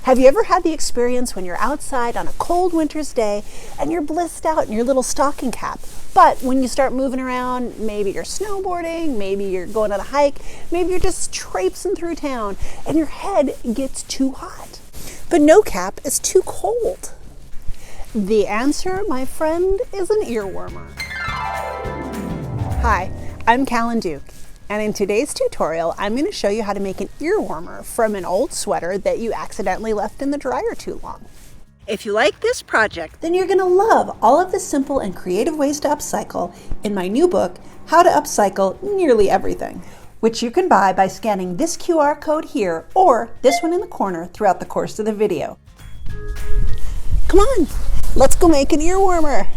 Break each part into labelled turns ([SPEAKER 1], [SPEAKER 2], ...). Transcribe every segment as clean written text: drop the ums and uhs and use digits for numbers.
[SPEAKER 1] Have you ever had the experience when you're outside on a cold winter's day and you're blissed out in your little stocking cap, but when you start moving around, maybe you're snowboarding, maybe you're going on a hike, maybe you're just traipsing through town and your head gets too hot, but no cap is too cold? The answer, my friend, is an earwarmer. Hi, I'm Calin Duke. And in today's tutorial, I'm going to show you how to make an earwarmer from an old sweater that you accidentally left in the dryer too long. If you like this project, then you're going to love all of the simple and creative ways to upcycle in my new book, How to Upcycle Nearly Everything, which you can buy by scanning this QR code here or this one in the corner throughout the course of the video. Come on, let's go make an earwarmer.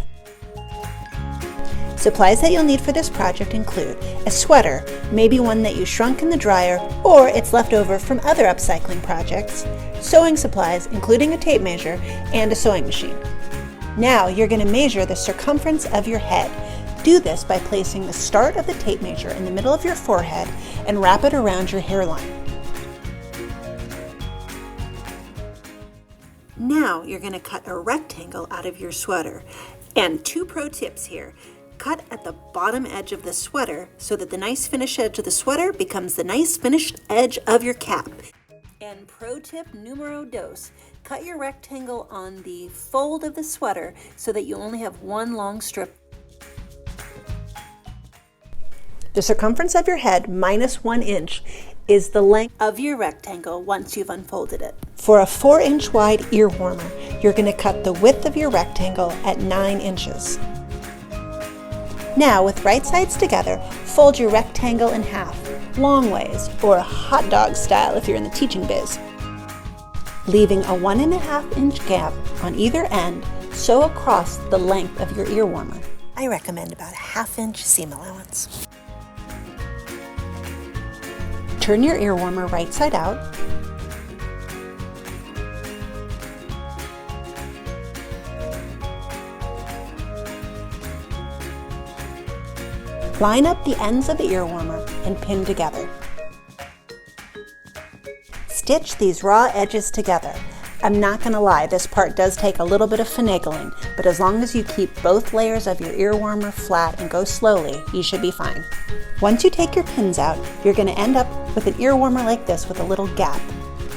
[SPEAKER 1] Supplies that you'll need for this project include a sweater, maybe one that you shrunk in the dryer or it's left over from other upcycling projects, sewing supplies including a tape measure and a sewing machine. Now you're going to measure the circumference of your head. Do this by placing the start of the tape measure in the middle of your forehead and wrap it around your hairline. Now you're going to cut a rectangle out of your sweater. And 2 pro tips here. Cut at the bottom edge of the sweater so that the nice finished edge of the sweater becomes the nice finished edge of your cap. And pro tip numero dos, cut your rectangle on the fold of the sweater so that you only have one long strip. The circumference of your head minus 1 inch is the length of your rectangle once you've unfolded it. For a 4-inch wide earwarmer, you're going to cut the width of your rectangle at 9 inches. Now, with right sides together, fold your rectangle in half, long ways, or hot dog style if you're in the teaching biz. Leaving a 1.5 inch gap on either end, sew across the length of your earwarmer. I recommend about a 1/2 inch seam allowance. Turn your earwarmer right side out. Line up the ends of the earwarmer and pin together. Stitch these raw edges together. I'm not going to lie, this part does take a little bit of finagling, but as long as you keep both layers of your earwarmer flat and go slowly, you should be fine. Once you take your pins out, you're going to end up with an earwarmer like this with a little gap.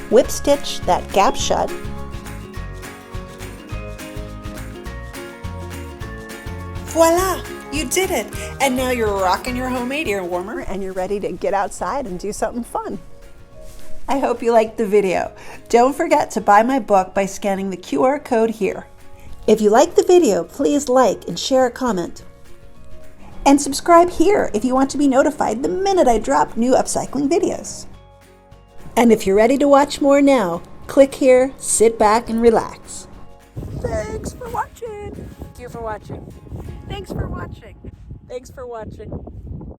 [SPEAKER 1] Whip stitch that gap shut. Voila! You did it! And now you're rocking your homemade earwarmer and you're ready to get outside and do something fun. I hope you liked the video. Don't forget to buy my book by scanning the QR code here. If you liked the video, please like and share a comment. And subscribe here if you want to be notified the minute I drop new upcycling videos. And if you're ready to watch more now, click here, sit back and relax. Thanks for watching. Thank you for watching. Thanks for watching. Thanks for watching.